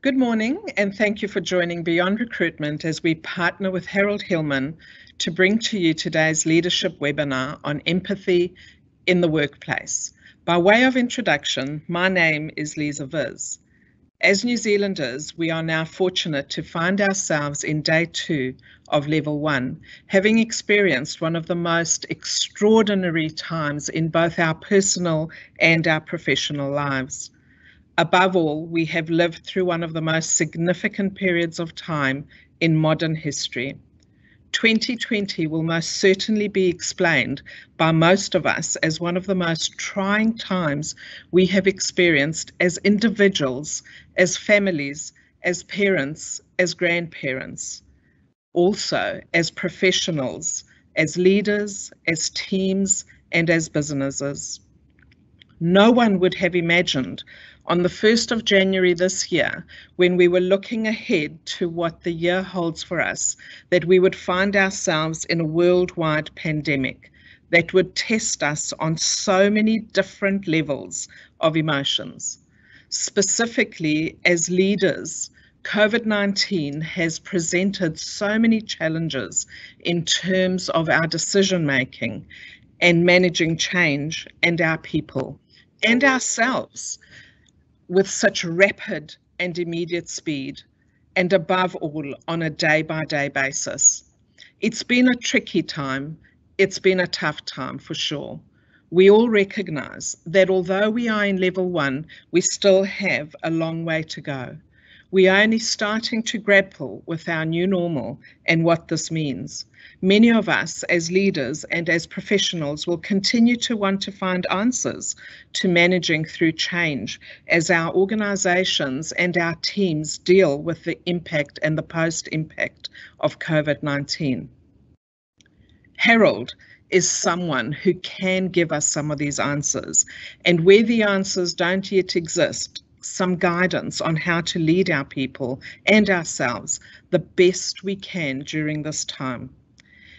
Good morning, and thank you for joining Beyond Recruitment as we partner with Hillman to bring to you today's leadership webinar on empathy in the workplace. By way of introduction, my name is Liza. As New Zealanders, we are now fortunate to find ourselves in day 2 of level 1, having experienced one of the most extraordinary times in both our personal and our professional lives. Above all, we have lived through one of the most significant periods of time in modern history. 2020 will most certainly be explained by most of us as one of the most trying times we have experienced as individuals, as families, as parents, as grandparents, also as professionals, as leaders, as teams, and as businesses. No one would have imagined on the 1st of January this year, when we were looking ahead to what the year holds for us, that we would find ourselves in a worldwide pandemic that would test us on so many different levels of emotions. Specifically, as leaders, COVID-19 has presented so many challenges in terms of our decision-making and managing change and our people and ourselves with such rapid and immediate speed, and above all, on a day-by-day basis. It's been a tricky time. It's been a tough time for sure. We all recognise that although we are in level 1, we still have a long way to go. We are only starting to grapple with our new normal and what this means. Many of us as leaders and as professionals will continue to want to find answers to managing through change as our organisations and our teams deal with the impact and the post-impact of COVID-19. Harold is someone who can give us some of these answers, and where the answers don't yet exist, some guidance on how to lead our people and ourselves the best we can during this time.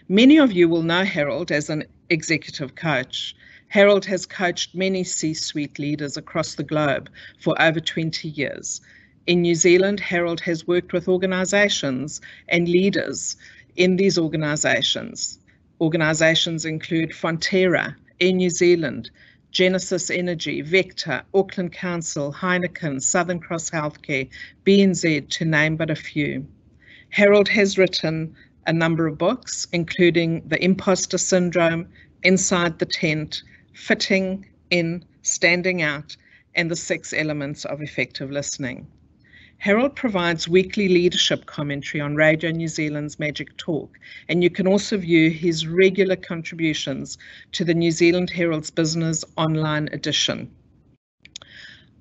Many of you will know Harold as an executive coach. Harold has coached many C-suite leaders across the globe for over 20 years. In New Zealand, Harold has worked with organisations and leaders in these organisations. Organisations include Fonterra, Air New Zealand, Genesis Energy, Vector, Auckland Council, Heineken, Southern Cross Healthcare, BNZ, to name but a few. Harold has written a number of books, including The Imposter Syndrome, Inside the Tent, Fitting In, Standing Out, and The 6 Elements of Effective Listening. Harold provides weekly leadership commentary on Radio New Zealand's Magic Talk, and you can also view his regular contributions to the New Zealand Herald's Business Online edition.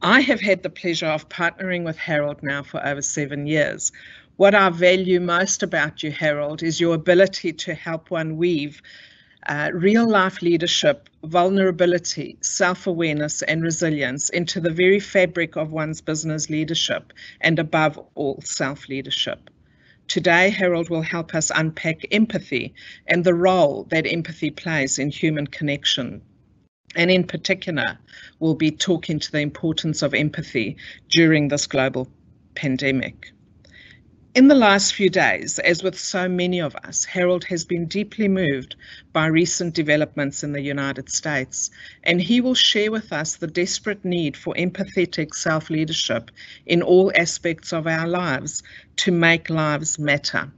I have had the pleasure of partnering with Harold now for over 7 years. What I value most about you, Harold, is your ability to help one weave real-life leadership, vulnerability, self-awareness, and resilience into the very fabric of one's business leadership, and above all, self-leadership. Today, Harold will help us unpack empathy and the role that empathy plays in human connection. And in particular, we'll be talking to the importance of empathy during this global pandemic. In the last few days, as with so many of us, Harold has been deeply moved by recent developments in the United States, and he will share with us the desperate need for empathetic self-leadership in all aspects of our lives to make lives matter.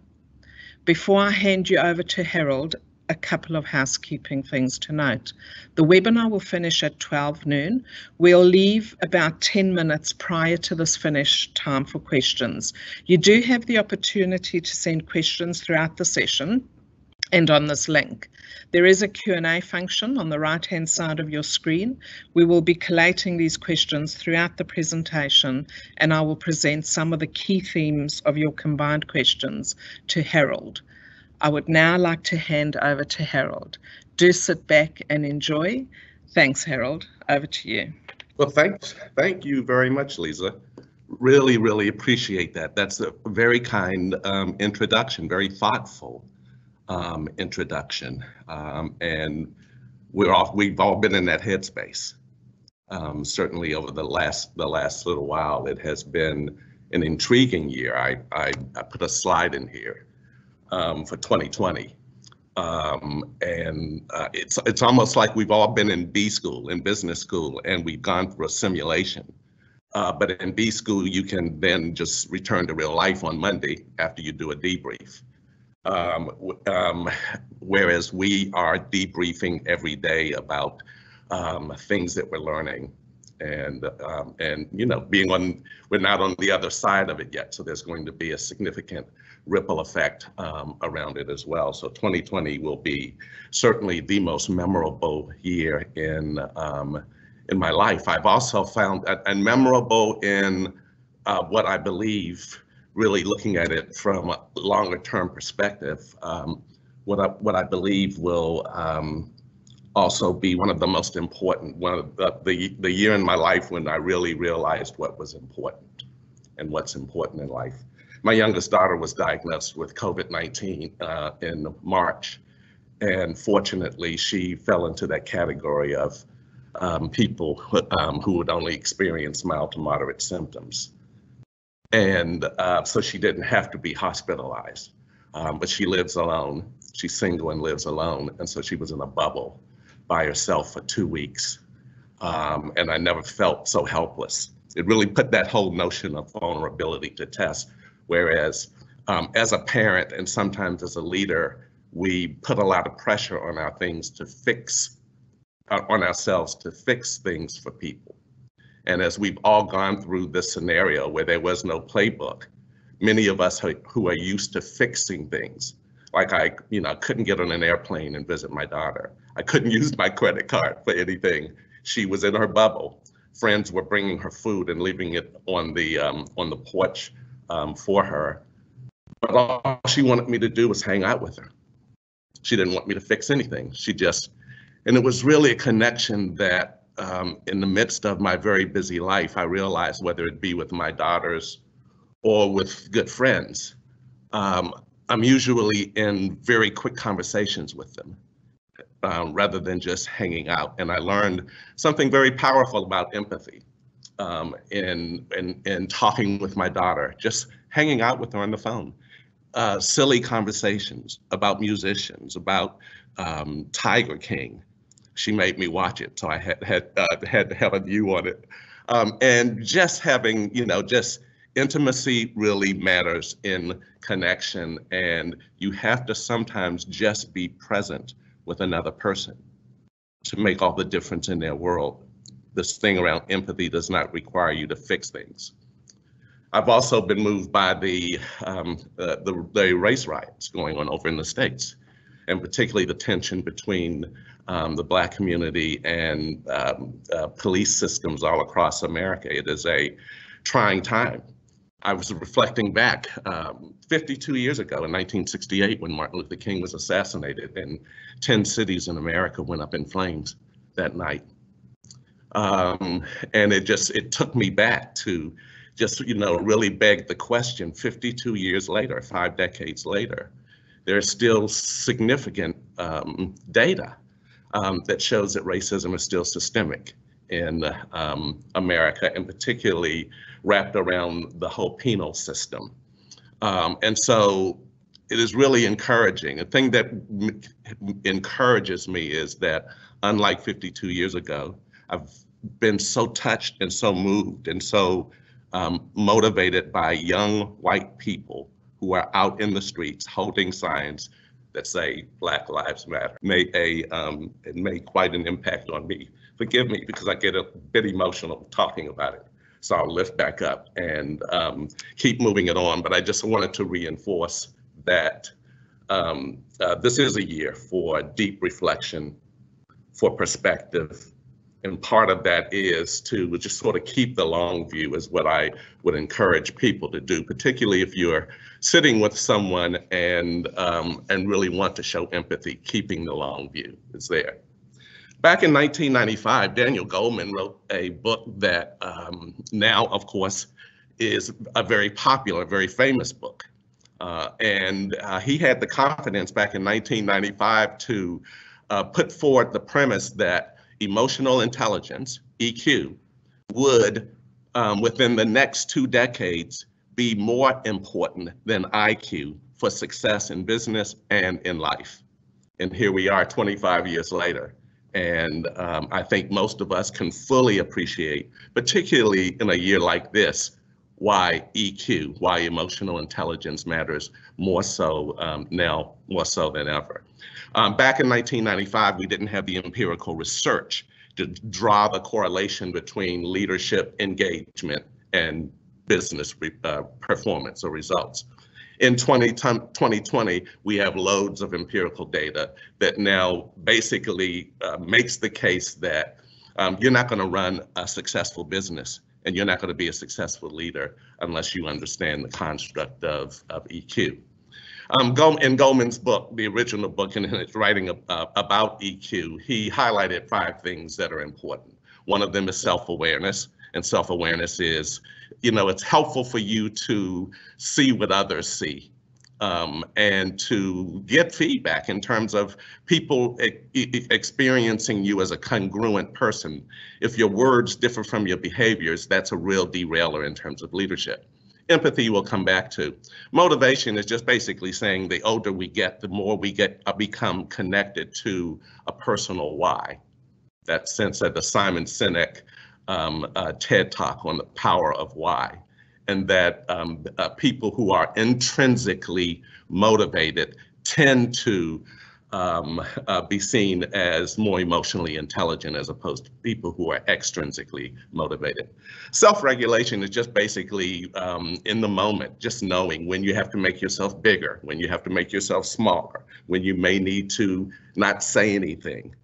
Before I hand you over to Harold, a couple of housekeeping things to note. The webinar will finish at 12 noon. We'll leave about 10 minutes prior to this finish time for questions. You do have the opportunity to send questions throughout the session and on this link. There is a Q&A function on the right-hand side of your screen. We will be collating these questions throughout the presentation, and I will present some of the key themes of your combined questions to Harold. I would now like to hand over to Harold. Do sit back and enjoy. Thanks, Harold. Over to you. Well, thank you very much, Liza. Really appreciate that. That's a very kind introduction, very thoughtful introduction, and we've all been in that headspace. Certainly over the last little while, it has been an intriguing year. I put a slide in here for 2020. It's almost like we've all been in B school, in business school, and we've gone through a simulation. But in B school, you can then just return to real life on Monday after you do a debrief. Whereas we are debriefing every day about things that we're learning, and you know, we're not on the other side of it yet, so there's going to be a significant ripple effect around it as well. So 2020 will be certainly the most memorable year in my life. I've also found, and memorable in what I believe, really looking at it from a longer term perspective, what I believe will also be one of the most important, one of the year in my life when I really realized what was important and what's important in life. My youngest daughter was diagnosed with COVID-19 in March, and fortunately she fell into that category of people who would only experience mild to moderate symptoms. And so she didn't have to be hospitalized, but she lives alone. She's single and lives alone, and so she was in a bubble by herself for 2 weeks. And I never felt so helpless. It really put that whole notion of vulnerability to test. Whereas as a parent and sometimes as a leader, we put a lot of pressure on our things to fix, on ourselves to fix things for people. And as we've all gone through this scenario where there was no playbook, many of us who are used to fixing things, like I couldn't get on an airplane and visit my daughter. I couldn't use my credit card for anything. She was in her bubble. Friends were bringing her food and leaving it on the porch for her. But all she wanted me to do was hang out with her. She didn't want me to fix anything. And it was really a connection that in the midst of my very busy life, I realized, whether it be with my daughters or with good friends, I'm usually in very quick conversations with them rather than just hanging out. And I learned something very powerful about empathy in talking with my daughter, just hanging out with her on the phone. Silly conversations about musicians, about Tiger King. She made me watch it, so I had to have a view on it. And just having, just intimacy really matters in connection, and you have to sometimes just be present with another person to make all the difference in their world. This thing around empathy does not require you to fix things. I've also been moved by the race riots going on over in the States, and particularly the tension between the Black community and police systems all across America. It is a trying time. I was reflecting back 52 years ago in 1968 when Martin Luther King was assassinated, and 10 cities in America went up in flames that night. And it took me back to just, really beg the question, 52 years later, 5 decades later, there's still significant data that shows that racism is still systemic in America, and particularly wrapped around the whole penal system. And so it is really encouraging. The thing that encourages me is that, unlike 52 years ago, I've been so touched and so moved and so motivated by young white people who are out in the streets holding signs that say Black Lives Matter. It made quite an impact on me. Forgive me because I get a bit emotional talking about it. So I'll lift back up and keep moving it on. But I just wanted to reinforce that this is a year for deep reflection, for perspective. And part of that is to just sort of keep the long view, is what I would encourage people to do, particularly if you're sitting with someone and really want to show empathy. Keeping the long view is there. Back in 1995, Daniel Goleman wrote a book that now, of course, is a very popular, very famous book. And he had the confidence back in 1995 to put forward the premise that emotional intelligence, EQ, would, within the next 2 decades, be more important than IQ for success in business and in life? And here we are 25 years later. And I think most of us can fully appreciate, particularly in a year like this, why EQ, why emotional intelligence matters more so now, more so than ever. Back in 1995, we didn't have the empirical research to draw the correlation between leadership engagement and business performance or results. In 2020, we have loads of empirical data that now basically makes the case that you're not going to run a successful business and you're not going to be a successful leader unless you understand the construct of EQ. In Goleman's book, the original book, and it's writing about EQ, he highlighted 5 things that are important. One of them is self-awareness, and self-awareness is, it's helpful for you to see what others see, and to get feedback in terms of people experiencing you as a congruent person. If your words differ from your behaviors, that's a real derailer in terms of leadership. Empathy we'll come back to. Motivation is just basically saying the older we get, the more we become connected to a personal why. That sense of the Simon Sinek TED Talk on the power of why, and that people who are intrinsically motivated tend to be seen as more emotionally intelligent as opposed to people who are extrinsically motivated. Self-regulation is just basically in the moment, just knowing when you have to make yourself bigger, when you have to make yourself smaller, when you may need to not say anything.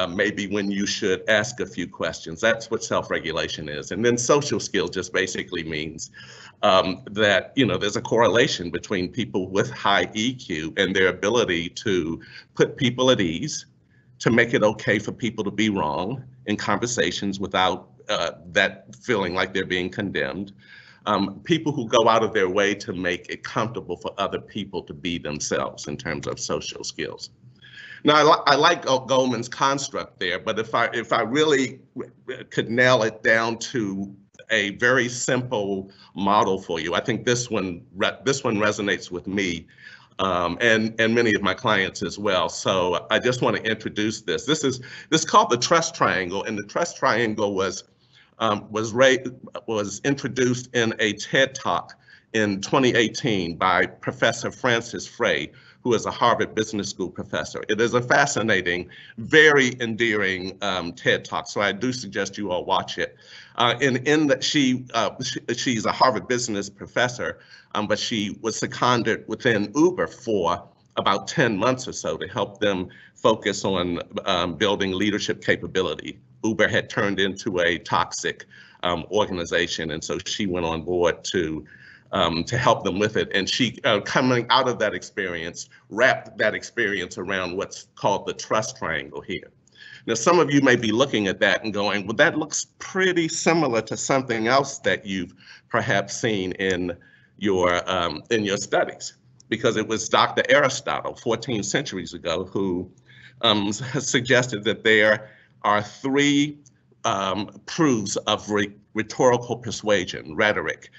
Maybe when you should ask a few questions. That's what self-regulation is. And then social skills just basically means that, there's a correlation between people with high EQ and their ability to put people at ease, to make it okay for people to be wrong in conversations without that feeling like they're being condemned. People who go out of their way to make it comfortable for other people to be themselves in terms of social skills. Now, I like Goleman's construct there, but if I really could nail it down to a very simple model for you, I think this one resonates with me and many of my clients as well. So I just want to introduce this. This is called the trust triangle, and the trust triangle was introduced in a TED Talk in 2018 by Professor Francis Frey, who is a Harvard Business School professor. It is a fascinating, very endearing TED Talk, so I do suggest you all watch it. In that she's a Harvard business professor, but she was seconded within Uber for about 10 months or so to help them focus on building leadership capability. Uber had turned into a toxic organization, and so she went on board to help them with it. And she, coming out of that experience, wrapped that experience around what's called the trust triangle here. Now, some of you may be looking at that and going, well, that looks pretty similar to something else that you've perhaps seen in your studies, because it was Dr. Aristotle 14 centuries ago who suggested that there are 3 proofs of rhetorical persuasion, rhetoric,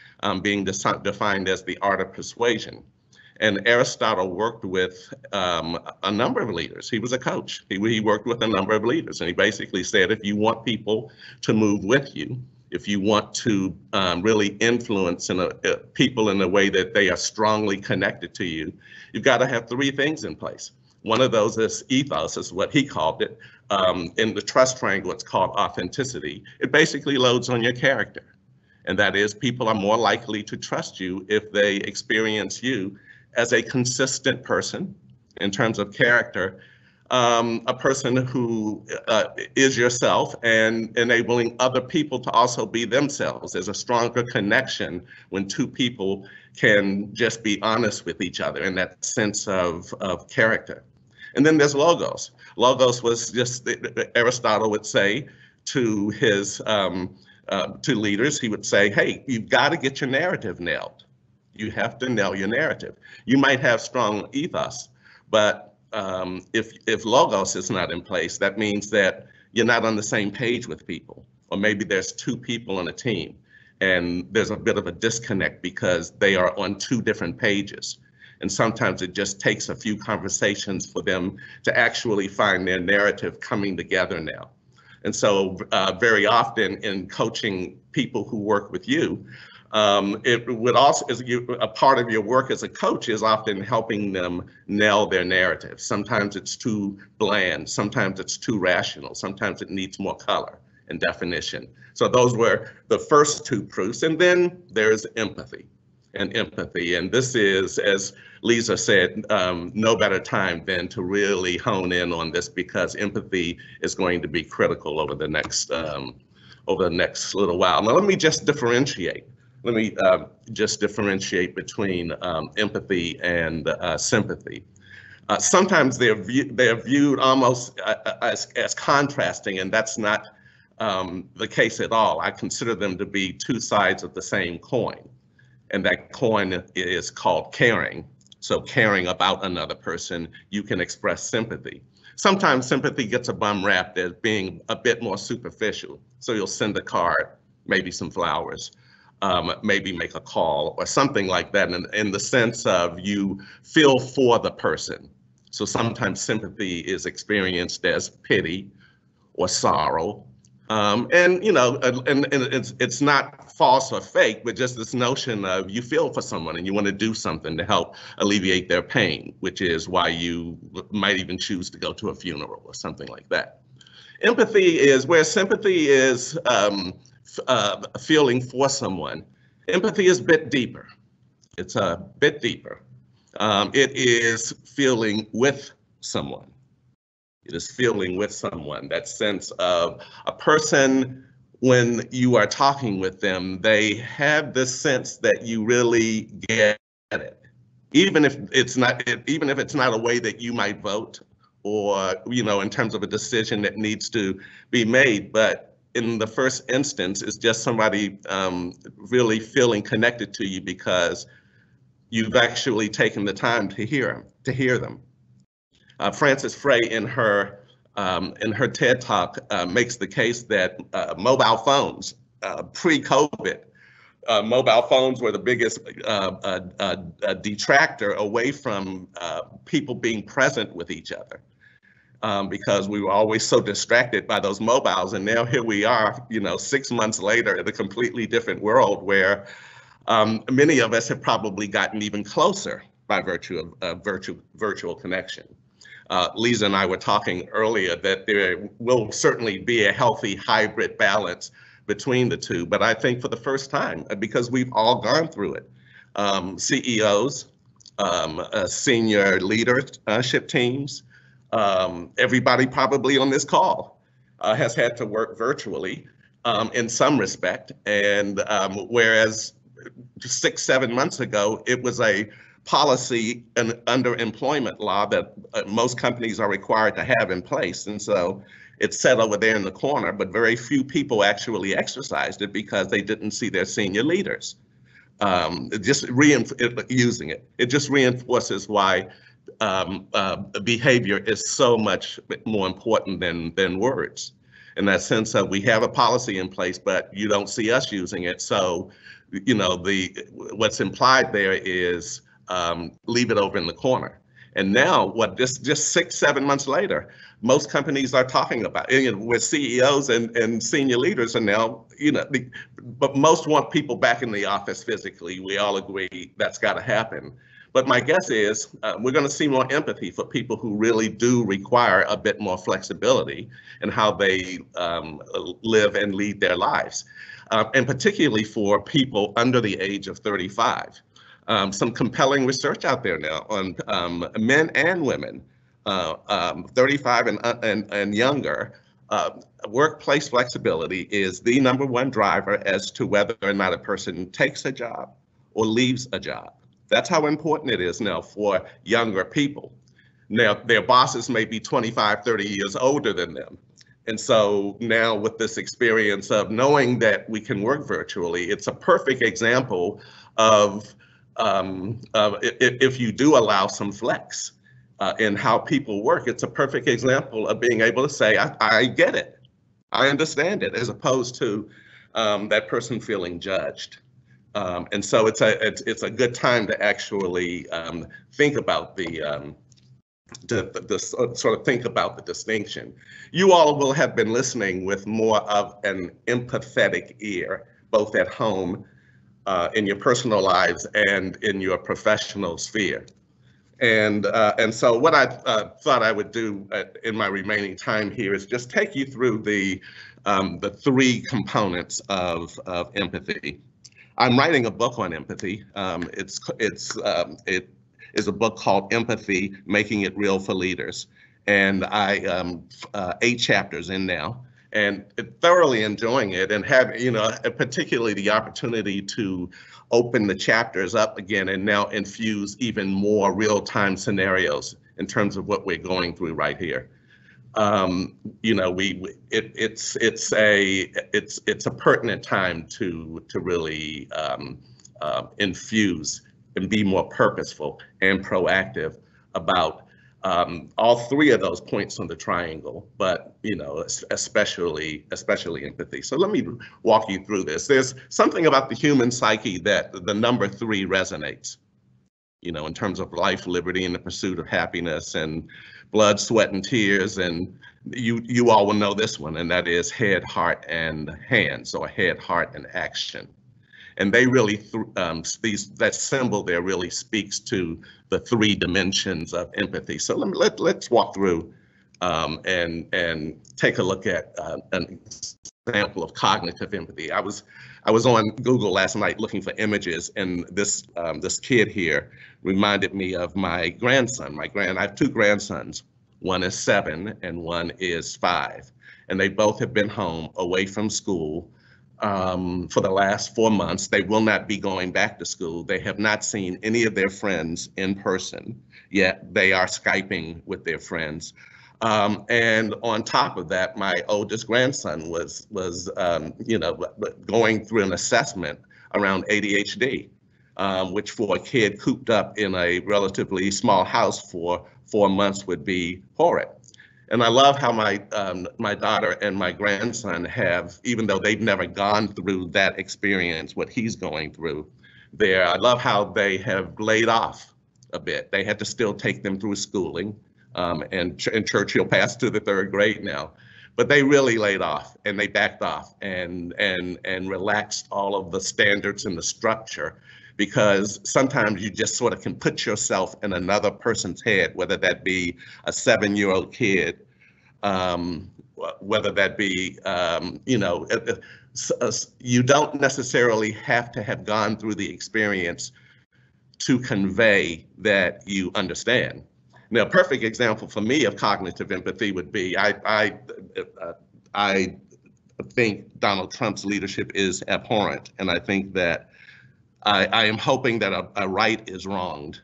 being defined as the art of persuasion. And Aristotle worked with a number of leaders. He was a coach. He worked with a number of leaders, and he basically said, if you want people to move with you, if you want to really influence people in a way that they are strongly connected to you, you've got to have 3 things in place. One of those is ethos, is what he called it. In the trust triangle, it's called authenticity. It basically loads on your character. And that is, people are more likely to trust you if they experience you as a consistent person in terms of character, a person who is yourself and enabling other people to also be themselves. There's a stronger connection when 2 people can just be honest with each other in that sense of character. And then there's logos. Logos was just, Aristotle would say to his to leaders, he would say, hey, you've got to get your narrative nailed. You have to nail your narrative. You might have strong ethos, but if logos is not in place, that means that you're not on the same page with people, or maybe there's 2 people on a team. And there's a bit of a disconnect because they are on two different pages. And sometimes it just takes a few conversations for them to actually find their narrative coming together now. And so very often in coaching people who work with you, it would also, a part of your work as a coach is often helping them nail their narrative. Sometimes it's too bland, sometimes it's too rational, sometimes it needs more color and definition. So those were the first two proofs. And then there's empathy. And this is, as Liza said, no better time than to really hone in on this, because empathy is going to be critical over the next little while. Now, let me just differentiate. Let me just differentiate between empathy and sympathy. Sometimes they're viewed almost as contrasting, and that's not the case at all. I consider them to be two sides of the same coin. And that coin is called caring. So caring about another person, you can express sympathy. Sometimes sympathy gets a bum rap as being a bit more superficial. So you'll send a card, maybe some flowers, maybe make a call or something like that, in the sense of you feel for the person. So sometimes sympathy is experienced as pity or sorrow. And you know, and it's not false or fake, but just this notion of you feel for someone and you want to do something to help alleviate their pain, which is why you might even choose to go to a funeral or something like that. Empathy is where sympathy is feeling for someone. Empathy is a bit deeper. It's a bit deeper. It is feeling with someone. It is feeling with someone, that sense of a person, when you are talking with them, they have this sense that you really get it. Even if it's not a way that you might vote, or, you know, in terms of a decision that needs to be made, but in the first instance, it's just somebody really feeling connected to you because you've actually taken the time to hear them. Frances Frey in her TED Talk makes the case that mobile phones, pre-COVID, mobile phones were the biggest detractor away from people being present with each other, because we were always so distracted by those mobiles. And now here we are, you know, 6 months later in a completely different world where many of us have probably gotten even closer by virtue of virtual connection. Liza and I were talking earlier that there will certainly be a healthy hybrid balance between the two, but I think for the first time, because we've all gone through it, CEOs, senior leadership teams, everybody probably on this call has had to work virtually in some respect, and whereas 6-7 months ago, it was a policy and underemployment law that most companies are required to have in place. And so it's set over there in the corner, but very few people actually exercised it because they didn't see their senior leaders using it. It just reinforces why behavior is so much more important than words. In that sense of we have a policy in place, but you don't see us using it. So, you know, what's implied there is leave it over in the corner. And now, just 6-7 months later, most companies are talking about, you know, with CEOs and senior leaders are now, you know, but most want people back in the office physically. We all agree that's got to happen. But my guess is we're going to see more empathy for people who really do require a bit more flexibility in how they live and lead their lives, and particularly for people under the age of 35. Some compelling research out there now on men and women, 35 and younger. Workplace flexibility is the #1 driver as to whether or not a person takes a job or leaves a job. That's how important it is now for younger people. Now, their bosses may be 25, 30 years older than them. And so now with this experience of knowing that we can work virtually, it's a perfect example of if you do allow some flex in how people work, it's a perfect example of being able to say, I get it, I understand it, as opposed to that person feeling judged. And so it's a good time to actually think about the sort of think about the distinction. You all will have been listening with more of an empathetic ear, both at home, in your personal lives, and in your professional sphere. And so what I thought I would do in my remaining time here is just take you through the three components of empathy. I'm writing a book on empathy. It is a book called Empathy, Making It Real for Leaders. And I 8 chapters in now, and thoroughly enjoying it, and have, particularly the opportunity to open the chapters up again and now infuse even more real-time scenarios in terms of what we're going through right here. It's a pertinent time to really infuse and be more purposeful and proactive about all three of those points on the triangle, but especially empathy. So let me walk you through this. There's something about the human psyche that the number 3 resonates, in terms of life, liberty, and the pursuit of happiness, and blood, sweat, and tears. And you all will know this one, and that is head, heart, and hands, or head, heart, and action. And they really, that symbol there really speaks to the 3 dimensions of empathy. So let's walk through and take a look at an example of cognitive empathy. I was on Google last night looking for images, and this kid here reminded me of my grandson. I have 2 grandsons. One is 7 and one is 5, and they both have been home away from school for the last 4 months. They will not be going back to school. They have not seen any of their friends in person, yet they are Skyping with their friends. And on top of that, my oldest grandson was going through an assessment around ADHD, which for a kid cooped up in a relatively small house for 4 months would be horrid. And I love how my daughter and my grandson have, even though they've never gone through that experience, what he's going through there, I love how they have laid off a bit. They had to still take them through schooling, and Churchill passed to the 3rd grade now, but they really laid off, and they backed off and relaxed all of the standards and the structure, because sometimes you just sort of can put yourself in another person's head, whether that be a 7-year-old kid, whether that be, you don't necessarily have to have gone through the experience to convey that you understand. Now, a perfect example for me of cognitive empathy would be, I think Donald Trump's leadership is abhorrent, and I think that I am hoping that a right is wronged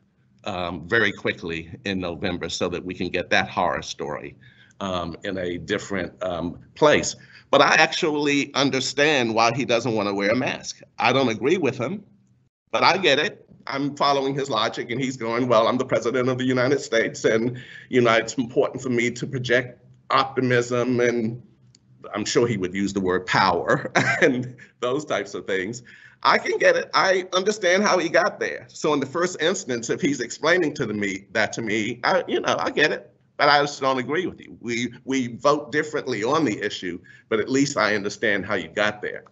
very quickly in November, so that we can get that horror story in a different place. But I actually understand why he doesn't want to wear a mask. I don't agree with him, but I get it. I'm following his logic, and he's going, well, I'm the president of the United States, and it's important for me to project optimism, and I'm sure he would use the word power and those types of things. I can get it. I understand how he got there. So in the first instance, if he's explaining that to me, I get it, but I just don't agree with you. We vote differently on the issue, but at least I understand how you got there.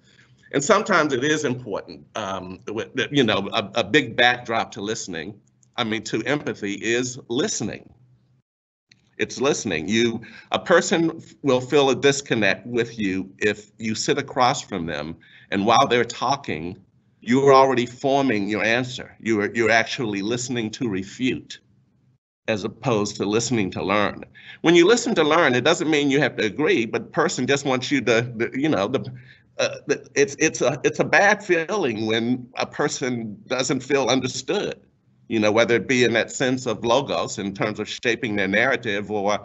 And sometimes it is important, a big backdrop to listening, to empathy, is listening. It's listening. A person will feel a disconnect with you if you sit across from them, and while they're talking, you're already forming your answer. You're actually listening to refute, as opposed to listening to learn. When you listen to learn, it doesn't mean you have to agree, but the person just wants you to, it's a bad feeling when a person doesn't feel understood, whether it be in that sense of logos in terms of shaping their narrative, or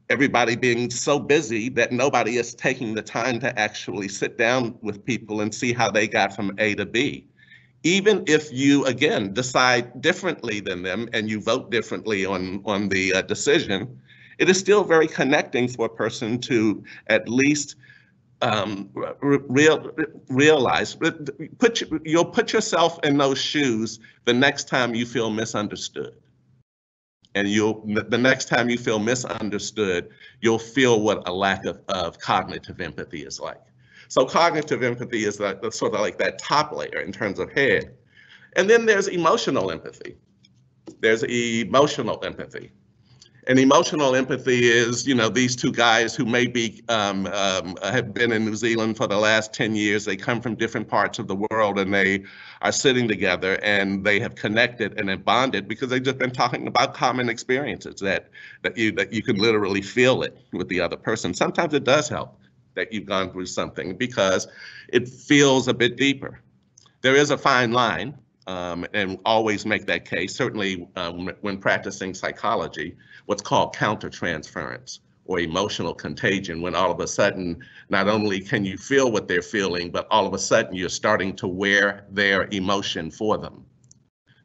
everybody being so busy that nobody is taking the time to actually sit down with people and see how they got from A to B. Even if you, again, decide differently than them and you vote differently on the decision, it is still very connecting for a person to at least realize, you'll put yourself in those shoes the next time you feel misunderstood. And the next time you feel misunderstood, you'll feel what a lack of cognitive empathy is like. So cognitive empathy is sort of like that top layer in terms of head. And then there's emotional empathy. There's emotional empathy. And emotional empathy is, these two guys who maybe have been in New Zealand for the last 10 years. They come from different parts of the world, and they are sitting together, and they have connected and have bonded because they've just been talking about common experiences that you can literally feel it with the other person. Sometimes it does help that you've gone through something because it feels a bit deeper. There is a fine line, and always make that case, certainly when practicing psychology, what's called countertransference or emotional contagion, when all of a sudden, not only can you feel what they're feeling, but all of a sudden you're starting to wear their emotion for them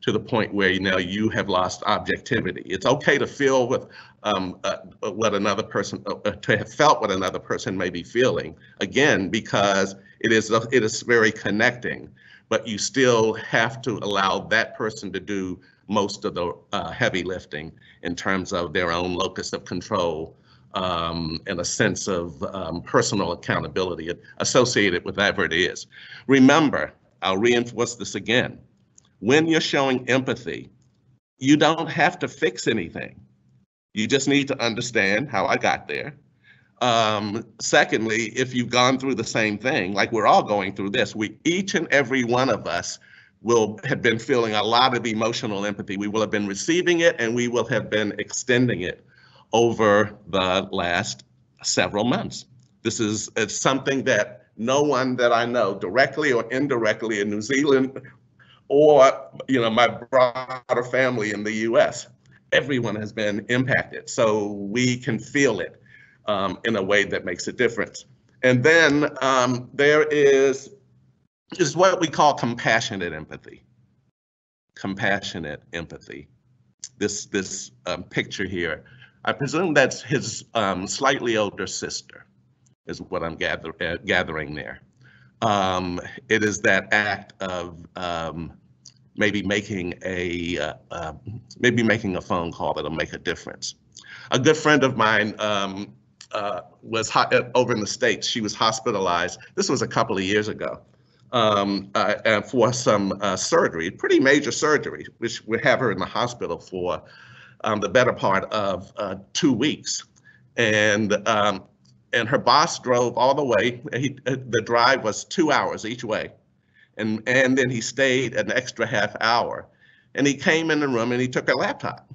to the point where you have lost objectivity. It's okay to feel with what another person, to have felt what another person may be feeling, again, because it is very connecting. But you still have to allow that person to do most of the heavy lifting in terms of their own locus of control and a sense of personal accountability associated with whatever it is. Remember, I'll reinforce this again. When you're showing empathy, you don't have to fix anything. You just need to understand how I got there. Secondly, if you've gone through the same thing, like we're all going through this, each and every one of us will have been feeling a lot of emotional empathy. We will have been receiving it, and we will have been extending it over the last several months. It's something that no one that I know, directly or indirectly in New Zealand, or my broader family in the US, everyone has been impacted. So we can feel it in a way that makes a difference. And then there is what we call compassionate empathy. Compassionate empathy. This picture here, I presume that's his slightly older sister, is what I'm gathering there. It is that act of maybe making a phone call that'll make a difference. A good friend of mine was over in the States. She was hospitalized. This was a couple of years ago for some surgery, pretty major surgery, which would have her in the hospital for the better part of 2 weeks. And her boss drove all the way. The drive was 2 hours each way. And then he stayed an extra half hour. And he came in the room and he took her laptop.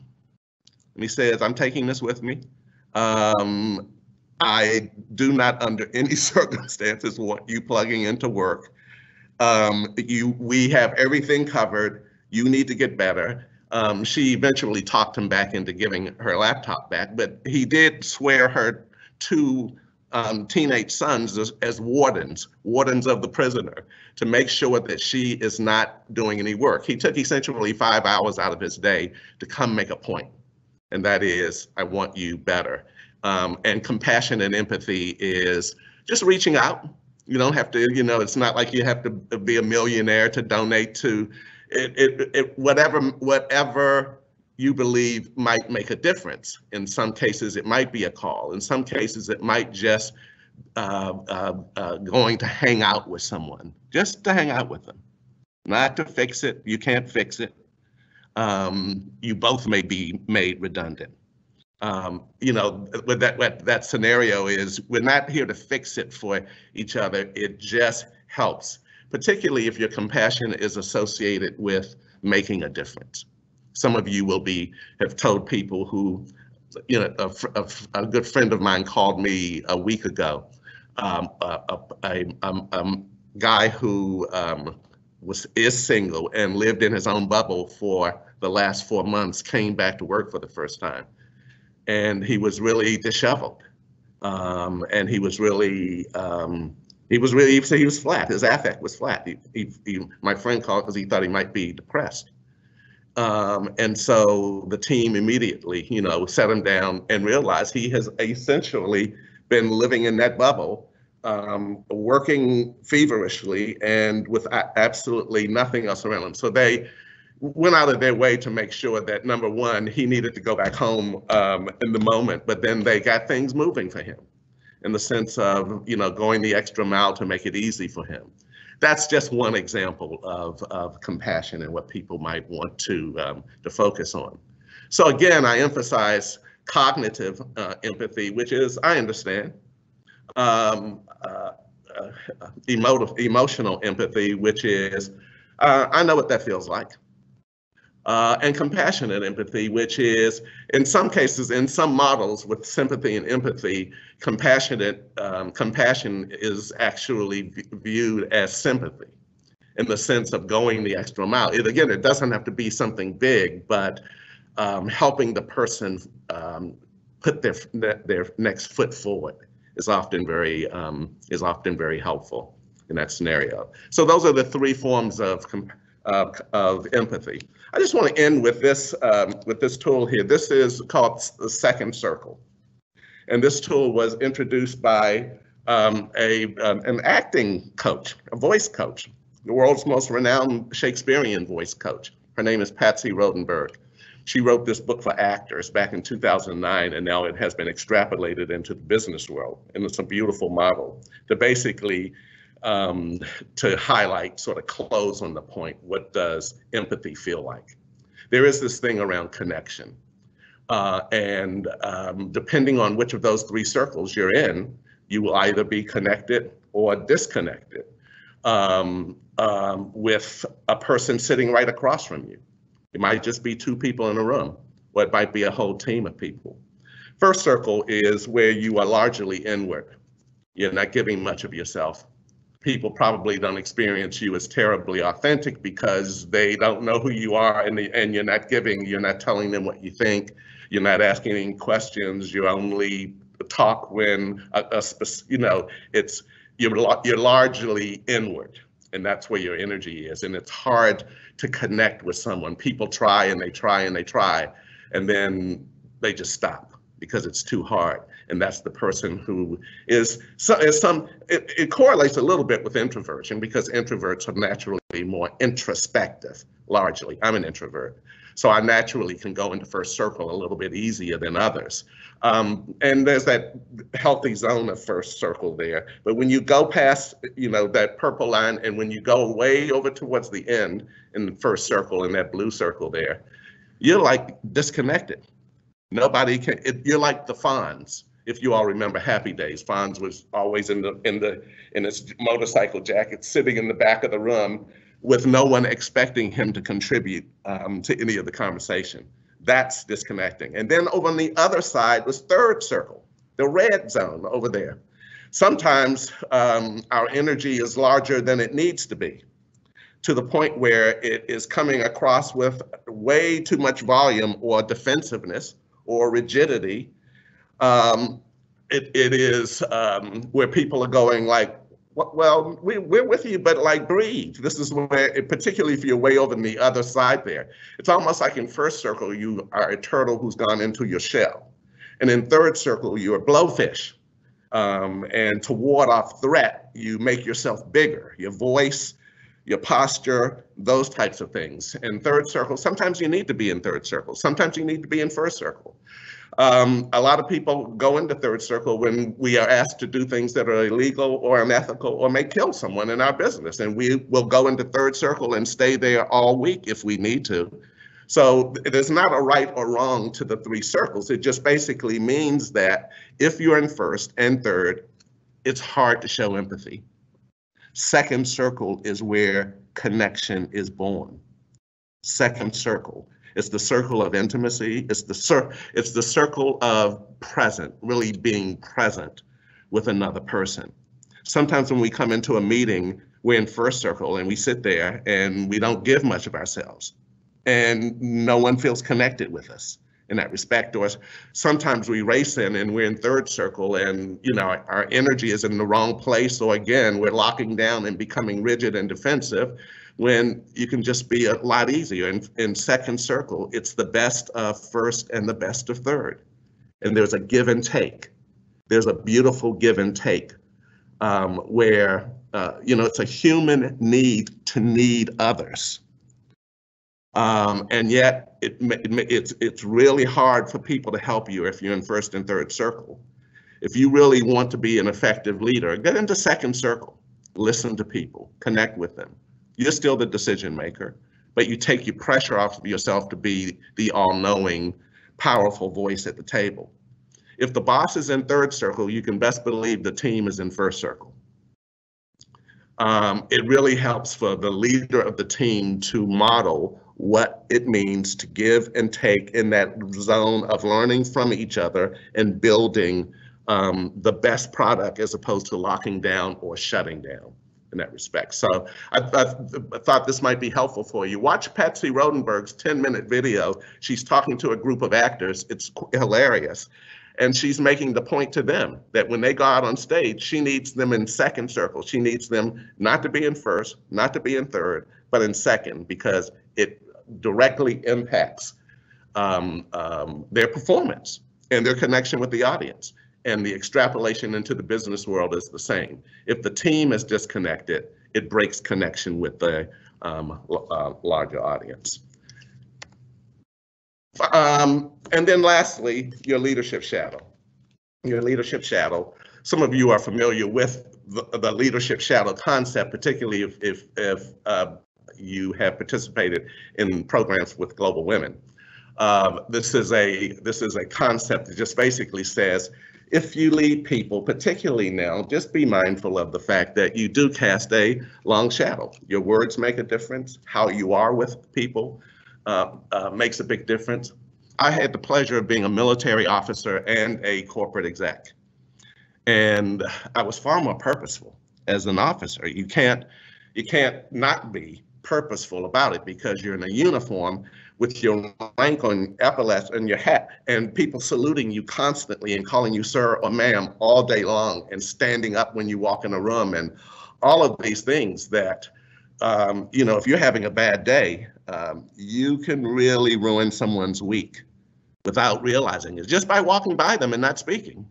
And he says, "I'm taking this with me. I do not under any circumstances want you plugging into work. We have everything covered. You need to get better." She eventually talked him back into giving her laptop back, but he did swear her 2 teenage sons as wardens of the prisoner, to make sure that she is not doing any work. He took essentially 5 hours out of his day to come make a point, and that is, I want you better. And compassion and empathy is just reaching out. You don't have to, it's not like you have to be a millionaire to donate to whatever you believe might make a difference. In some cases, it might be a call. In some cases, it might just going to hang out with someone, just to hang out with them, not to fix it. You can't fix it. You both may be made redundant. What that scenario is, we're not here to fix it for each other. It just helps, particularly if your compassion is associated with making a difference. Some of you have told people who, a good friend of mine called me a week ago, a guy who is single and lived in his own bubble for the last 4 months, came back to work for the first time. And he was really disheveled. And he was flat. His affect was flat. My friend called because he thought he might be depressed. And so the team immediately, sat him down and realized he has essentially been living in that bubble working feverishly and with absolutely nothing else around him. So they went out of their way to make sure that, number one, he needed to go back home in the moment, but then they got things moving for him in the sense of, going the extra mile to make it easy for him. That's just one example of compassion and what people might want to focus on. So again, I emphasize cognitive empathy, which is, I understand. Emotional empathy, which is, I know what that feels like. And compassionate empathy, which is, in some cases, in some models with sympathy and empathy, compassion is actually viewed as sympathy in the sense of going the extra mile. It doesn't have to be something big, but helping the person put their next foot forward is often very helpful in that scenario. So those are the three forms of empathy. I just want to end with this tool here. This is called the second circle, and this tool was introduced by an acting coach, a voice coach, the world's most renowned Shakespearean voice coach. Her name is Patsy Rodenberg. She wrote this book for actors back in 2009, and now it has been extrapolated into the business world, and it's a beautiful model to basically to highlight, sort of close on the point, what does empathy feel like? There is this thing around connection. And depending on which of those three circles you're in, you will either be connected or disconnected with a person sitting right across from you. It might just be two people in a room, or it might be a whole team of people. First circle is where you are largely inward. You're not giving much of yourself. People probably don't experience you as terribly authentic because they don't know who you are, and you're not telling them what you think. You're not asking any questions. You only talk when you're largely inward, and that's where your energy is. And it's hard to connect with someone. People try and they try and they try, and then they just stop because it's too hard. And that's the person who it correlates a little bit with introversion, because introverts are naturally more introspective, largely. I'm an introvert, so I naturally can go into first circle a little bit easier than others. And there's that healthy zone of first circle there. But when you go past, that purple line, and when you go way over towards the end in the first circle, in that blue circle there, you're like disconnected. Nobody can. You're like the Fonz. If you all remember Happy Days, Fonz was always in his motorcycle jacket, sitting in the back of the room with no one expecting him to contribute to any of the conversation. That's disconnecting. And then over on the other side was third circle, the red zone over there. Sometimes our energy is larger than it needs to be, to the point where it is coming across with way too much volume or defensiveness or rigidity. It is where people are going like, well, we're with you, but like breathe. This is where, particularly if you're way over on the other side there, it's almost like in first circle, you are a turtle who's gone into your shell. And in third circle, you're a blowfish. And to ward off threat, you make yourself bigger, your voice, your posture, those types of things. In third circle, sometimes you need to be in third circle. Sometimes you need to be in first circle. A lot of people go into third circle when we are asked to do things that are illegal or unethical or may kill someone in our business. And we will go into third circle and stay there all week if we need to. So there's not a right or wrong to the three circles. It just basically means that if you're in first and third, it's hard to show empathy. Second circle is where connection is born. Second circle. It's the circle of intimacy. It's the circle of present, really being present with another person. Sometimes when we come into a meeting, we're in first circle and we sit there and we don't give much of ourselves, and no one feels connected with us in that respect. Or sometimes we race in and we're in third circle, and our energy is in the wrong place. So again, we're locking down and becoming rigid and defensive, when you can just be a lot easier. In second circle, it's the best of first and the best of third. And there's a give and take. There's a beautiful give and take where it's a human need to need others. And yet it's really hard for people to help you if you're in first and third circle. If you really want to be an effective leader, get into second circle, listen to people, connect with them. You're still the decision maker, but you take your pressure off of yourself to be the all-knowing, powerful voice at the table. If the boss is in third circle, you can best believe the team is in first circle. It really helps for the leader of the team to model what it means to give and take in that zone of learning from each other and building the best product as opposed to locking down or shutting down in that respect. So I thought this might be helpful for you. Watch Patsy Rodenberg's 10-minute video. She's talking to a group of actors. It's hilarious. And she's making the point to them that when they go out on stage, she needs them in second circle. She needs them not to be in first, not to be in third, but in second, because it directly impacts their performance and their connection with the audience. And the extrapolation into the business world is the same. If the team is disconnected, it breaks connection with the larger audience. And then lastly, your leadership shadow. Your leadership shadow. Some of you are familiar with the leadership shadow concept, particularly if you have participated in programs with Global Women. This is a concept that just basically says, if you lead people, particularly now, just be mindful of the fact that you do cast a long shadow. Your words make a difference. How you are with people makes a big difference. I had the pleasure of being a military officer and a corporate exec. And I was far more purposeful as an officer. You can't not be purposeful about it because you're in a uniform with your rank on epaulets and your hat and people saluting you constantly and calling you sir or ma'am all day long and standing up when you walk in a room and all of these things that, if you're having a bad day, you can really ruin someone's week without realizing it just by walking by them and not speaking.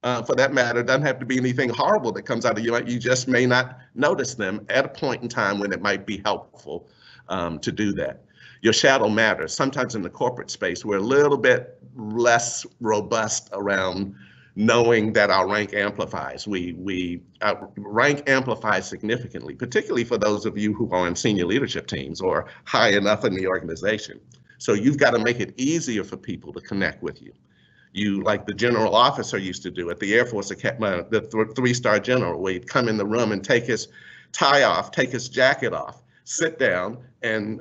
For that matter, it doesn't have to be anything horrible that comes out of you. You just may not notice them at a point in time when it might be helpful to do that. Your shadow matters. Sometimes in the corporate space, we're a little bit less robust around knowing that our rank amplifies. Rank amplifies significantly, particularly for those of you who are on senior leadership teams or high enough in the organization. So you've got to make it easier for people to connect with you. You, like the general officer used to do at the Air Force Academy, the 3-star general, where he'd come in the room and take his tie off, take his jacket off, sit down and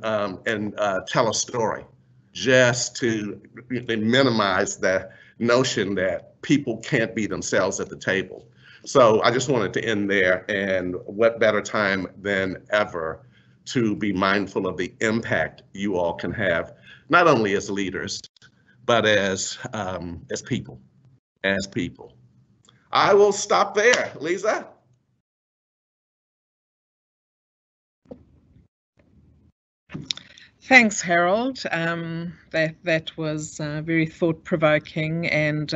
tell a story, just to minimize the notion that people can't be themselves at the table. So I just wanted to end there, and what better time than ever to be mindful of the impact you all can have, not only as leaders, but as people, I will stop there. Liza? Thanks, Harold. That was very thought-provoking, and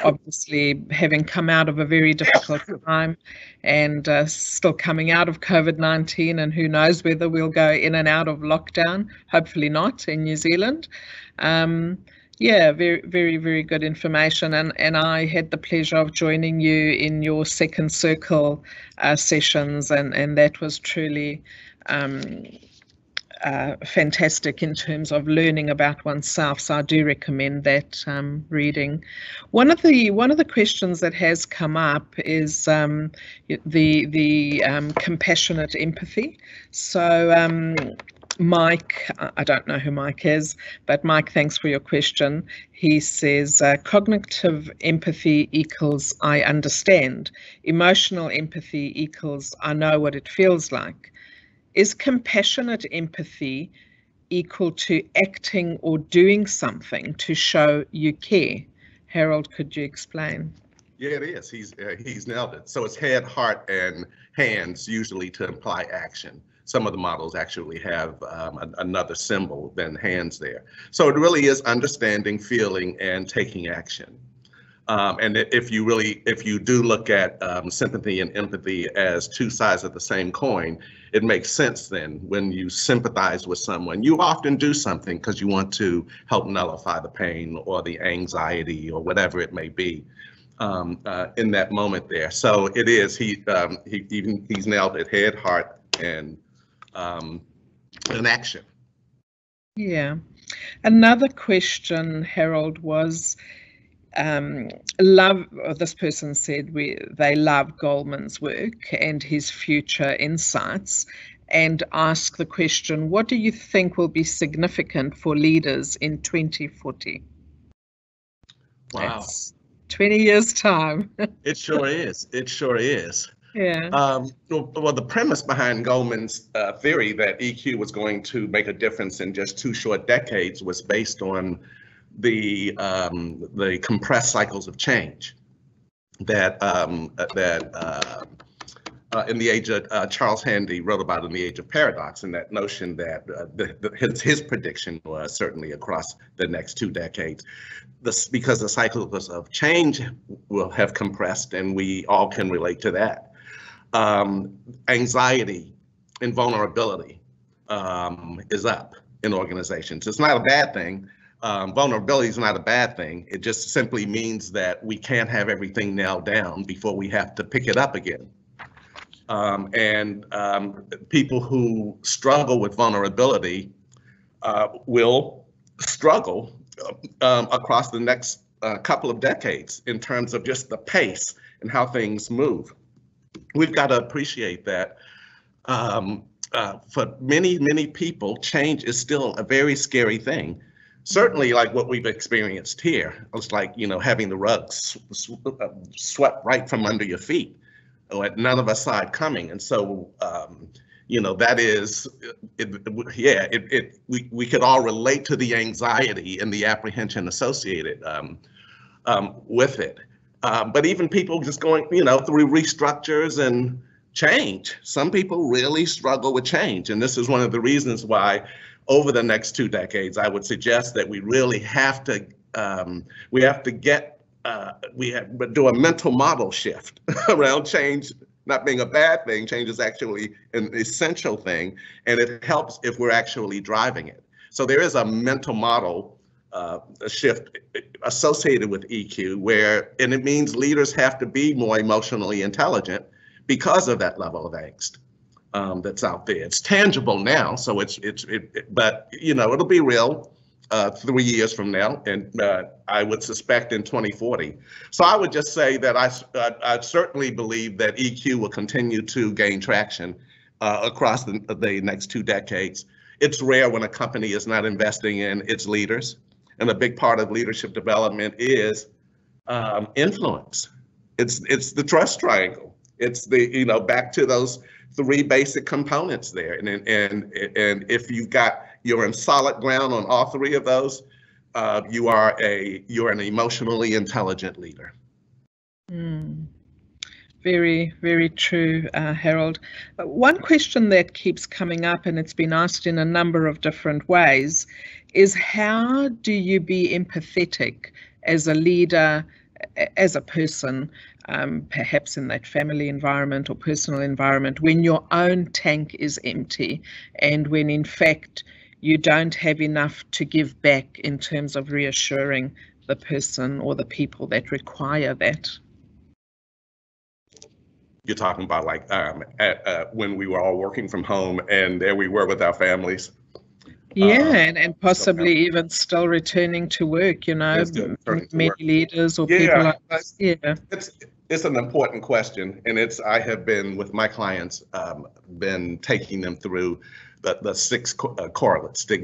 obviously having come out of a very difficult time and still coming out of COVID-19, and who knows whether we'll go in and out of lockdown, hopefully not in New Zealand. Yeah, very, very, very good information. And I had the pleasure of joining you in your second circle sessions, and that was truly fantastic in terms of learning about oneself. So I do recommend that reading. One of the questions that has come up is the compassionate empathy. So Mike, I don't know who Mike is, but Mike, thanks for your question. He says, cognitive empathy equals I understand. Emotional empathy equals I know what it feels like. Is compassionate empathy equal to acting or doing something to show you care? Harold, could you explain? Yeah, it is. He's nailed it. So it's head, heart, and hands usually to imply action. Some of the models actually have another symbol than hands there. So it really is understanding, feeling, and taking action. And if you do look at sympathy and empathy as two sides of the same coin, it makes sense then when you sympathize with someone, you often do something because you want to help nullify the pain or the anxiety or whatever it may be in that moment there. So it is, he's nailed it, head, heart, and action. Yeah. Another question, Harold, was love, this person said they love Goleman's work and his future insights, and ask the question, what do you think will be significant for leaders in 2040? Wow. That's 20 years time. It sure is. It sure is. Yeah. Well, the premise behind Goleman's theory that EQ was going to make a difference in just 2 short decades was based on the compressed cycles of change that in the age of Charles Handy wrote about in the Age of Paradox, and that notion that his prediction was certainly across the next 2 decades, because the cycles of change will have compressed, and we all can relate to that. Anxiety and vulnerability is up in organizations. It's not a bad thing. Vulnerability is not a bad thing. It just simply means that we can't have everything nailed down before we have to pick it up again. People who struggle with vulnerability will struggle across the next couple of decades in terms of just the pace and how things move. We've got to appreciate that for many people, change is still a very scary thing. Certainly, like what we've experienced here, it's like, having the rug swept right from under your feet. None of us saw it coming, and so that is, we could all relate to the anxiety and the apprehension associated with it. But even people just going, through restructures and change, some people really struggle with change, and this is one of the reasons why, over the next 2 decades, I would suggest that we really have to do a mental model shift around change not being a bad thing. Change is actually an essential thing, and it helps if we're actually driving it. So there is a mental model shift associated with EQ and it means leaders have to be more emotionally intelligent because of that level of angst that's out there. It's tangible now, so but it'll be real 3 years from now, and I would suspect in 2040. So I would just say that I certainly believe that EQ will continue to gain traction across the next 2 decades. It's rare when a company is not investing in its leaders, and a big part of leadership development is influence. It's the trust triangle. It's the back to those 3 basic components there, and if you're in solid ground on all 3 of those, you're an emotionally intelligent leader. Very, very true, Harold. One question that keeps coming up, and it's been asked in a number of different ways, is how do you be empathetic as a leader, as a person, perhaps in that family environment or personal environment, when your own tank is empty and when in fact you don't have enough to give back in terms of reassuring the person or the people that require that? You're talking about like when we were all working from home and there we were with our families. Yeah, and possibly even still returning to work, many leaders or people like that. Yeah. It's an important question, and I have been with my clients, been taking them through the 6 correlates, the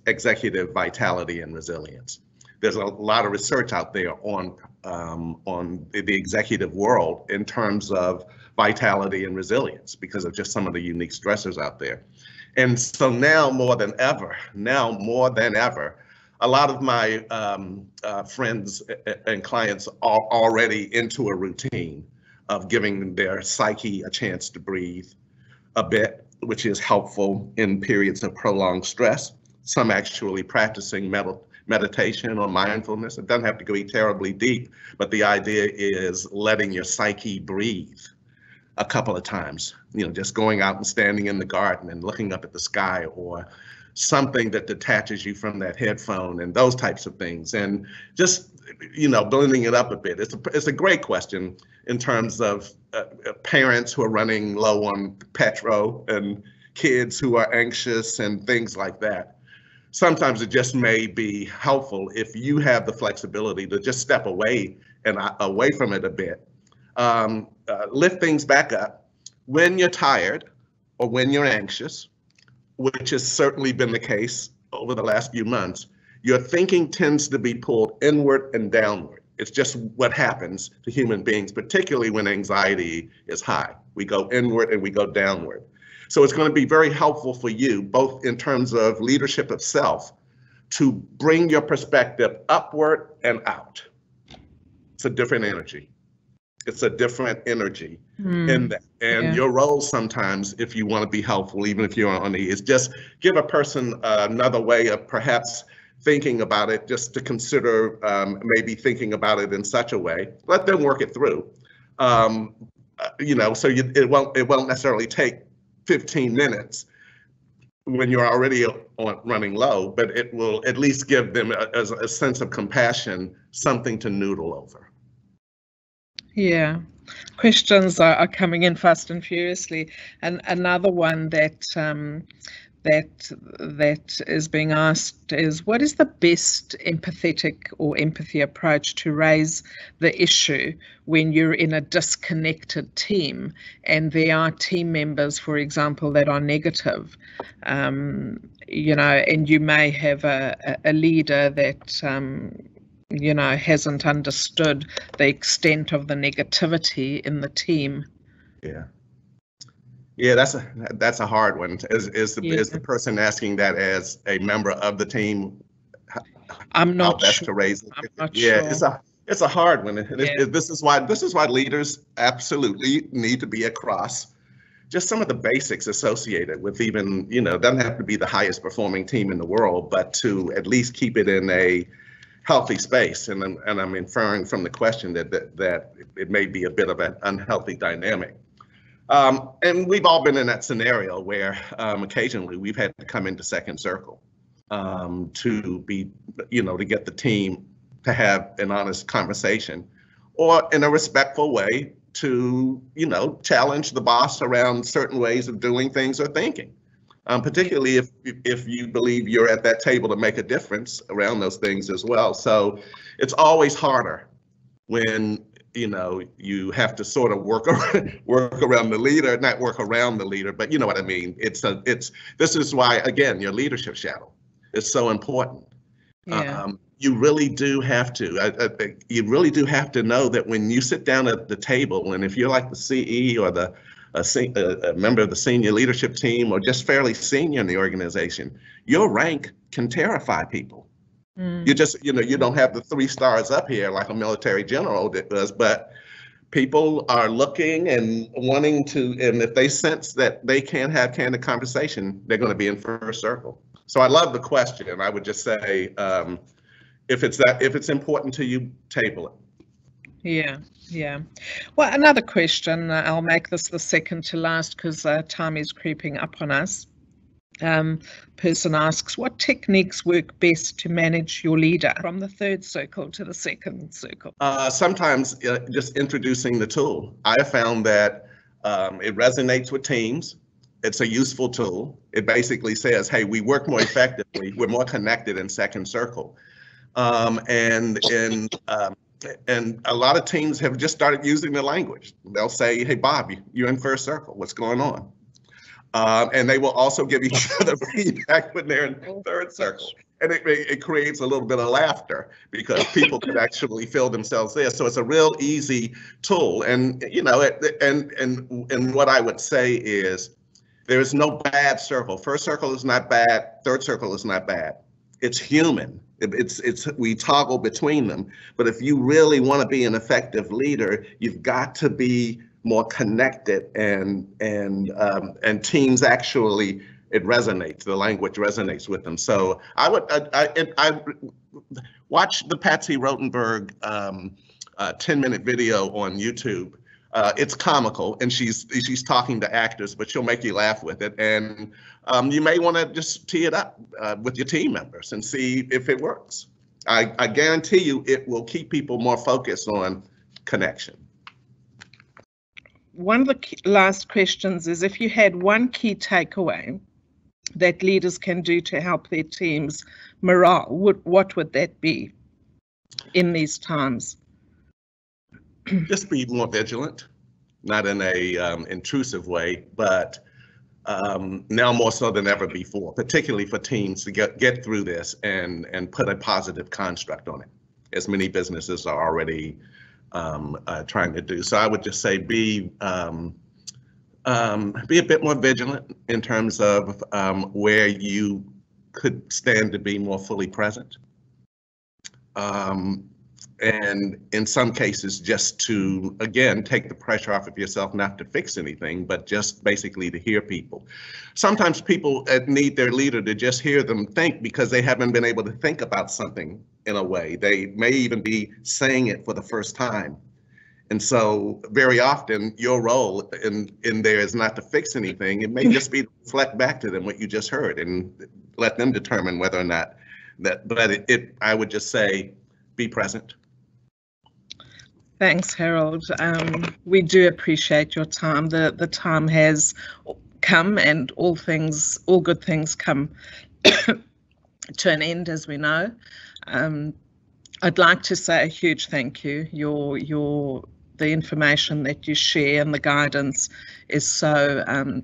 executive vitality and resilience. There's a lot of research out there on the executive world in terms of vitality and resilience because of just some of the unique stressors out there. And so now more than ever, a lot of my friends and clients are already into a routine of giving their psyche a chance to breathe a bit, which is helpful in periods of prolonged stress. Some actually practicing meditation or mindfulness. It doesn't have to go terribly deep, but the idea is letting your psyche breathe a couple of times, just going out and standing in the garden and looking up at the sky, or something that detaches you from that headphone, and those types of things. And just, blending it up a bit. It's a great question in terms of parents who are running low on petrol and kids who are anxious and things like that. Sometimes it just may be helpful if you have the flexibility to just step away from it a bit. Lift things back up when you're tired or when you're anxious, which has certainly been the case over the last few months. Your thinking tends to be pulled inward and downward. It's just what happens to human beings, particularly when anxiety is high. We go inward and we go downward. So it's going to be very helpful for you, both in terms of leadership of self, to bring your perspective upward and out. It's a different energy. It's a different energy in that. And your role sometimes, if you want to be helpful, even if you're on the, is just give a person another way of perhaps thinking about it, just to consider maybe thinking about it in such a way. Let them work it through. So it won't necessarily take 15 minutes when you're already running low, but it will at least give them a sense of compassion, something to noodle over. Yeah, questions are coming in fast and furiously, and another one that is being asked is, what is the best empathetic or empathy approach to raise the issue when you're in a disconnected team and there are team members, for example, that are negative, and you may have a leader that hasn't understood the extent of the negativity in the team? Yeah, that's a hard one. Is the person asking that as a member of the team? I'm not how best sure. to raise it? I'm not sure. It's a hard one. This is why leaders absolutely need to be across just some of the basics associated with even, doesn't have to be the highest performing team in the world, but to at least keep it in a healthy space. And I'm inferring from the question that it may be a bit of an unhealthy dynamic. And we've all been in that scenario where occasionally we've had to come into second circle to be, to get the team to have an honest conversation, or in a respectful way to, challenge the boss around certain ways of doing things or thinking. Particularly if you believe you're at that table to make a difference around those things as well. So it's always harder when you have to sort of work around the leader, not work around the leader, but you know what I mean. This is why, again, your leadership shadow is so important. Yeah. You really do have to. You really do have to know that when you sit down at the table, and if you're like the CE or a member of the senior leadership team, or just fairly senior in the organization, your rank can terrify people. You just, you don't have the 3 stars up here like a military general does, but people are looking and wanting to, and if they sense that they can't have candid conversation, they're going to be in first circle. So I love the question. I would just say, if it's important to you, table it. Yeah. Well, another question, I'll make this the second to last because time is creeping up on us. Person asks, what techniques work best to manage your leader from the third circle to the second circle? Sometimes just introducing the tool. I have found that it resonates with teams. It's a useful tool. It basically says, hey, we work more effectively. We're more connected in second circle. And a lot of teams have just started using the language. They'll say, hey, Bob, you're in first circle. What's going on? And they will also give each other feedback when they're in third circle. And it creates a little bit of laughter because people could actually feel themselves there. So it's a real easy tool. And, and what I would say is there is no bad circle. First circle is not bad. Third circle is not bad. It's human. We toggle between them. But if you really want to be an effective leader, you've got to be more connected, and teams actually, it resonates. The language resonates with them. So I watch the Patsy Rotenberg 10-minute video on YouTube. It's comical, and she's talking to actors, but she'll make you laugh with it. And you may want to just tee it up with your team members and see if it works. I guarantee you it will keep people more focused on connection. One of the last questions is, if you had one key takeaway that leaders can do to help their team's morale, what would that be in these times? Just be more vigilant, not in a intrusive way, but now more so than ever before, particularly for teams to get through this and put a positive construct on it, as many businesses are already trying to do. So I would just say be a bit more vigilant in terms of where you could stand to be more fully present. And in some cases, just to, again, take the pressure off of yourself, not to fix anything, but just basically to hear people. Sometimes people need their leader to just hear them think, because they haven't been able to think about something in a way. They may even be saying it for the first time. And so very often your role in there is not to fix anything. It may just be to reflect back to them what you just heard and let them determine whether or not that, but I would just say, be present. Thanks, Harold. We do appreciate your time. The time has come, and all good things come to an end, as we know. I'd like to say a huge thank you. The information that you share and the guidance is so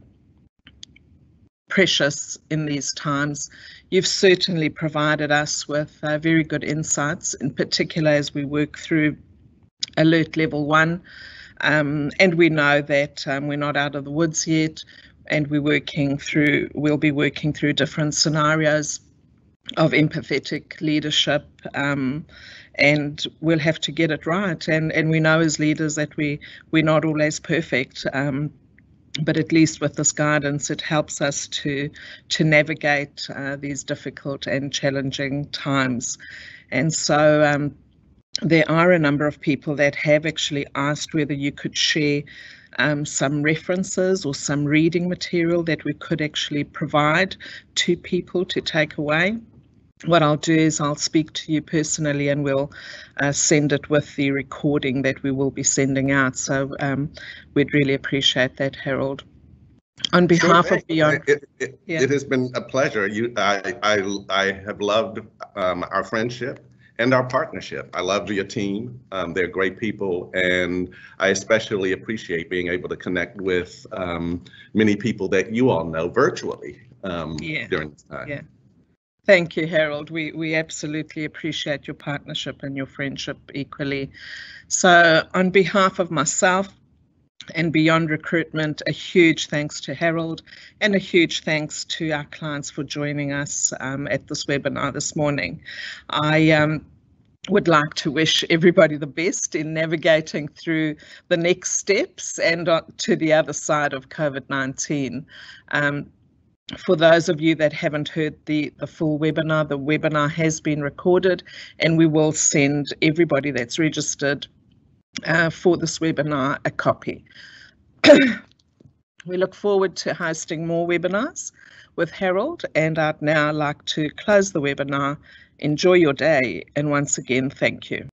precious in these times. You've certainly provided us with very good insights, in particular as we work through Alert Level 1, and we know that we're not out of the woods yet, and we'll be working through different scenarios of empathetic leadership, and we'll have to get it right. And we know as leaders that we're not always perfect, but at least with this guidance, it helps us to navigate these difficult and challenging times. And so there are a number of people that have actually asked whether you could share some references or some reading material that we could actually provide to people to take away. What I'll do is I'll speak to you personally, and we'll send it with the recording that we will be sending out. So we'd really appreciate that, Harold. On behalf of Beyond, it has been a pleasure. I have loved our friendship and our partnership. I love your team. They're great people, and I especially appreciate being able to connect with many people that you all know virtually during this time. Yeah. Thank you, Harold. We absolutely appreciate your partnership and your friendship equally. So on behalf of myself and Beyond Recruitment, a huge thanks to Harold, and a huge thanks to our clients for joining us at this webinar this morning. I would like to wish everybody the best in navigating through the next steps and to the other side of COVID-19. For those of you that haven't heard the full webinar, the webinar has been recorded, and we will send everybody that's registered for this webinar a copy. We look forward to hosting more webinars with Harold, and I'd now like to close the webinar. Enjoy your day, and once again, thank you.